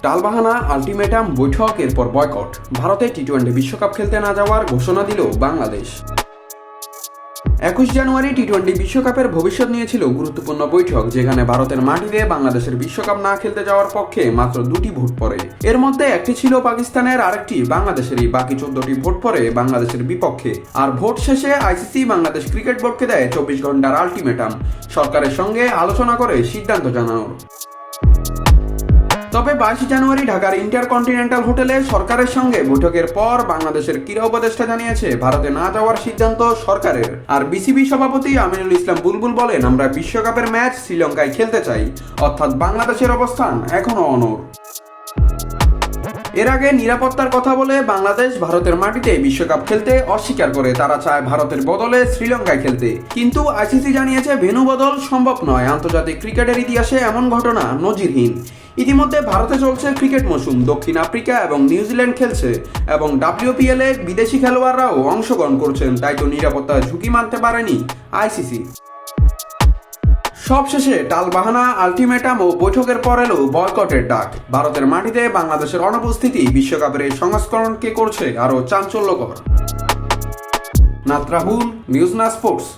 টালবাহানা, ultimatum, বৈঠক, এরপর boycott. ভারতে টি-20 বিশ্বকাপ খেলতে না যাওয়ার ঘোষণা দিল বাংলাদেশ। 21 জানুয়ারি টি-20 বিশ্বকাপের ভবিষ্যৎ নিয়েছিল গুরুত্বপূর্ণ বৈঠক, যেখানে ভারতের মাটিতে বাংলাদেশের বিশ্বকাপ না খেলতে যাওয়ার পক্ষে মাত্র 2টি ভোট পড়ে। এর মধ্যে একটি ছিল পাকিস্তানের, আরেকটি বাংলাদেশেরই। বাকি 14টি ভোট পড়ে বাংলাদেশের বিপক্ষে। আর ভোট শেষে আইসিসি বাংলাদেশ ক্রিকেট বোর্ডকে দেয় 24 ঘন্টার আল্টিমেটাম, সরকারের সঙ্গে আলোচনা করে সিদ্ধান্ত জানানোর। তবে 22 জানুয়ারি ঢাকার ইন্টারকন্টিনেন্টাল হোটেলে সরকারের সঙ্গে বৈঠকের পর বাংলাদেশের ক্রীড়া উপদেষ্টা জানিয়েছে ভারতে না যাওয়ার সিদ্ধান্ত সরকারের। আর বিসিবি সভাপতি আমিনুল ইসলাম বুলবুল বলেন, আমরা বিশ্বকাপের ম্যাচ শ্রীলঙ্কায় খেলতে চাই, অর্থাৎ বাংলাদেশের অবস্থান এখনো অনড়। এর আগে নিরাপত্তার কথা বলে বাংলাদেশ ভারতের মাটিতে বিশ্বকাপ খেলতে অস্বীকার করে। তারা চায় ভারতের বদলে শ্রীলঙ্কায় খেলতে। কিন্তু আইসিসি জানিয়েছে ভেন্যু বদল সম্ভব নয়। আন্তর্জাতিক ক্রিকেটের ইতিহাসে এমন ঘটনা নজিরহীন। ইতিমধ্যে ভারতে চলছে ক্রিকেট মৌসুম। দক্ষিণ আফ্রিকা এবং নিউজিল্যান্ড খেলছে এবং WPL এ বিদেশি খেলোয়াড়রাও অংশগ্রহণ করছেন। তাই তো নিরাপত্তার ঝুঁকি মানতে পারেনি আইসিসি। সবশেষে টালবাহানা, আল্টিমেটাম ও বৈঠকের পর এলো বয়কটের ডাক। ভারতের মাটিতে বাংলাদেশের অনুপস্থিতি বিশ্বকাপের এই সংস্করণকে করছে আরও চাঞ্চল্যকর। নাত রাহুল, নিউজ না স্পোর্টস।